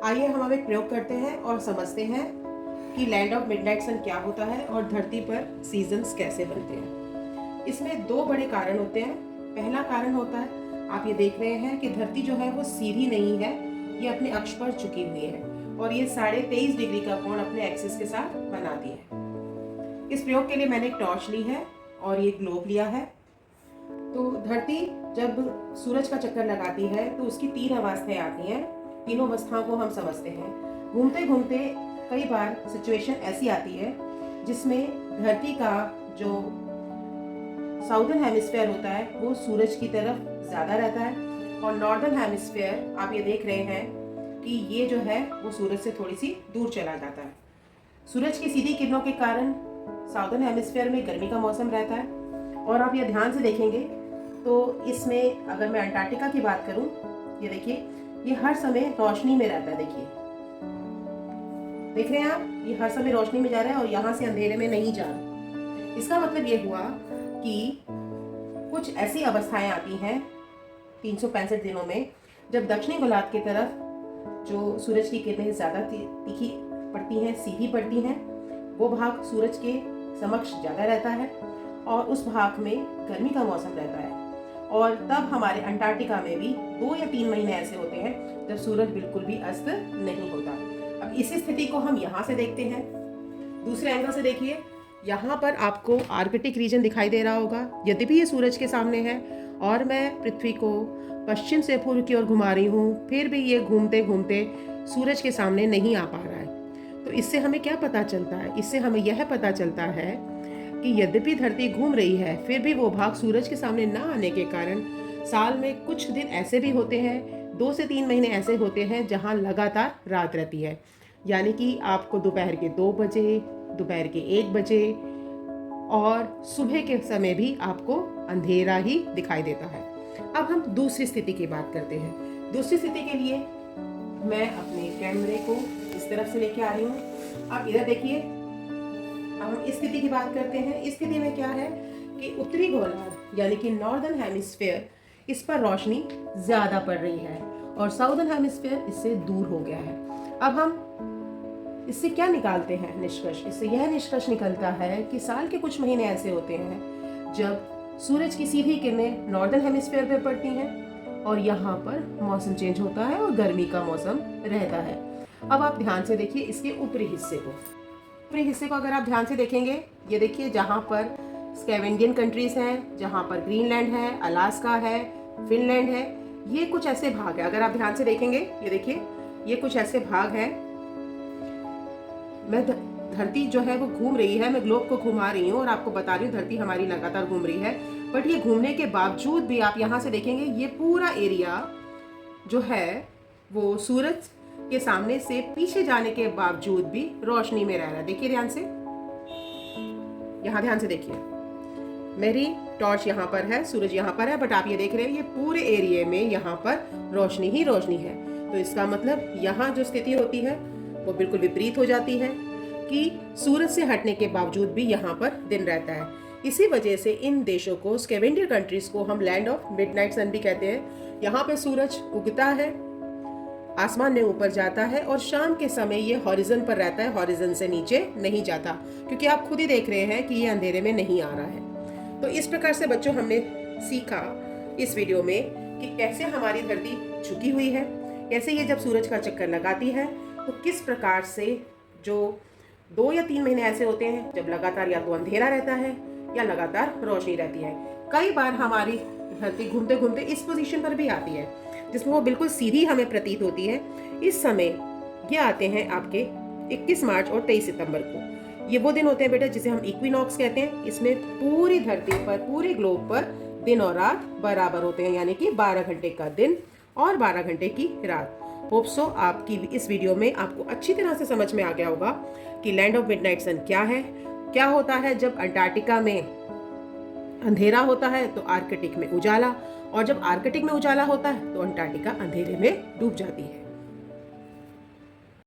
आइए हम अब एक प्रयोग करते हैं और समझते हैं कि लैंड ऑफ मिडनाइट सन क्या होता है और धरती पर सीजन्स कैसे बनते हैं। इसमें दो बड़े कारण होते हैं। पहला कारण होता है, आप ये देख रहे हैं कि धरती जो है वो सीधी नहीं है, ये अपने अक्ष पर झुकी हुई है और ये 23.5 डिग्री का कोण अपने एक्सिस के साथ बनाती है। इस प्रयोग के लिए मैंने एक टॉर्च ली है और ये ग्लोब लिया है। तो धरती जब सूरज का चक्कर लगाती है तो उसकी 3 अवस्थाएं आती हैं। तीनों अवस्थाओं को हम समझते हैं। घूमते घूमते कई बार सिचुएशन ऐसी आती है जिसमें धरती का जो साउदर्न हेमिस्फीयर होता है वो सूरज की तरफ ज़्यादा रहता है और नॉर्दर्न हेमिस्फीयर आप ये देख रहे हैं कि ये जो है वो सूरज से थोड़ी सी दूर चला जाता है। सूरज की सीधी किरणों के कारण साउदर्न हेमिस्फीयर में गर्मी का मौसम रहता है और आप ये ध्यान से देखेंगे तो इसमें अगर मैं अंटार्कटिका की बात करूं, ये देखिए ये हर समय रोशनी में रहता है। देखिए देख रहे हैं आप, ये हर समय रोशनी में जा रहा है और यहाँ से अंधेरे में नहीं जा रहा। इसका मतलब ये हुआ कि कुछ ऐसी अवस्थाएं आती हैं 365 दिनों में जब दक्षिणी गोलार्ध की तरफ जो सूरज की किरणें ज़्यादा तीखी पड़ती हैं, सीधी पड़ती हैं, वो भाग सूरज के समक्ष ज़्यादा रहता है और उस भाग में गर्मी का मौसम रहता है। और तब हमारे अंटार्कटिका में भी 2 या 3 महीने ऐसे होते हैं जब सूरज बिल्कुल भी अस्त नहीं होता। अब इसी स्थिति को हम यहाँ से देखते हैं। दूसरे एंगल से देखिए, यहाँ पर आपको आर्कटिक रीजन दिखाई दे रहा होगा। यद्यपि ये सूरज के सामने है और मैं पृथ्वी को पश्चिम से पूर्व की ओर घुमा रही हूँ, फिर भी ये घूमते घूमते सूरज के सामने नहीं आ पा रहा है। तो इससे हमें क्या पता चलता है? इससे हमें यह पता चलता है कि यद्यपि धरती घूम रही है फिर भी वो भाग सूरज के सामने ना आने के कारण साल में कुछ दिन ऐसे भी होते हैं, 2 से 3 महीने ऐसे होते हैं जहां लगातार रात रहती है। यानी कि आपको दोपहर के 2 बजे, दोपहर के 1 बजे और सुबह के समय भी आपको अंधेरा ही दिखाई देता है। अब हम दूसरी स्थिति की बात करते हैं। दूसरी स्थिति के लिए मैं अपने कैमरे को इस तरफ से लेके आ रही हूँ। आप इधर देखिए, हम इस स्थिति की बात करते हैं। इस स्थिति में क्या है कि उत्तरी गोलार्ध यानी कि नॉर्दर्न हेमिस्फीयर, इस पर रोशनी ज़्यादा पड़ रही है और साउदर्न हेमिस्फीयर इससे दूर हो गया है। अब हम इससे क्या निकालते हैं निष्कर्ष? इससे यह निष्कर्ष निकलता है कि साल के कुछ महीने ऐसे होते हैं जब सूरज की सीधी किरणें नॉर्दर्न हेमिस्फीयर पर पड़ती हैं और यहाँ पर मौसम चेंज होता है और गर्मी का मौसम रहता है। अब आप ध्यान से देखिए इसके ऊपरी हिस्से को। ऊपरी हिस्से को अगर आप ध्यान से देखेंगे, ये देखिए जहाँ पर स्कैवेंडियन कंट्रीज हैं, जहाँ पर ग्रीनलैंड है, अलास्का है, फिनलैंड है, ये कुछ ऐसे भाग है। अगर आप ध्यान से देखेंगे, ये देखिए ये कुछ ऐसे भाग हैं। मैं धरती जो है वो घूम रही है, मैं ग्लोब को घुमा रही हूँ और आपको बता रही हूँ धरती हमारी लगातार घूम रही है। बट ये घूमने के बावजूद भी आप यहाँ से देखेंगे ये पूरा एरिया जो है वो सूरज के सामने से पीछे जाने के बावजूद भी रोशनी में रह रहा है। देखिए ध्यान से, यहाँ ध्यान से देखिए, मेरी टॉर्च यहाँ पर है, सूरज यहाँ पर है, बट आप ये देख रहे हैं ये पूरे एरिया में यहाँ पर रोशनी ही रोशनी है। तो इसका मतलब यहाँ जो स्थिति होती है वो बिल्कुल विपरीत हो जाती है कि सूरज से हटने के बावजूद भी यहाँ पर दिन रहता है। इसी वजह से इन देशों को, स्कैवेंडियर कंट्रीज को, हम लैंड ऑफ मिडनाइट सन भी कहते हैं। यहाँ पे सूरज उगता है, आसमान में ऊपर जाता है और शाम के समय ये हॉरिजन पर रहता है, हॉरिजन से नीचे नहीं जाता, क्योंकि आप खुद ही देख रहे हैं कि ये अंधेरे में नहीं आ रहा है। तो इस प्रकार से बच्चों हमने सीखा इस वीडियो में कि कैसे हमारी धरती झुकी हुई है, कैसे ये जब सूरज का चक्कर लगाती है तो किस प्रकार से जो 2 या 3 महीने ऐसे होते हैं जब लगातार या तो अंधेरा रहता है या लगातार रोशनी रहती है। कई बार हमारी धरती घूमते घूमते इस पोजीशन पर भी आती है जिसमें वो बिल्कुल सीधी हमें प्रतीत होती है। इस समय ये आते हैं आपके 21 मार्च और 23 सितंबर को। ये वो दिन होते हैं बेटा जिसे हम इक्विनॉक्स कहते हैं। इसमें पूरी धरती पर, पूरे ग्लोब पर दिन और रात बराबर होते हैं, यानी कि 12 घंटे का दिन और 12 घंटे की रात। होप सो आपकी इस वीडियो में आपको अच्छी तरह से समझ में आ गया होगा कि लैंड ऑफ मिडनाइट सन क्या है, क्या होता है जब अंटार्कटिका में अंधेरा होता है तो आर्कटिक में उजाला, और जब आर्कटिक में उजाला होता है तो अंटार्कटिका अंधेरे में डूब जाती है।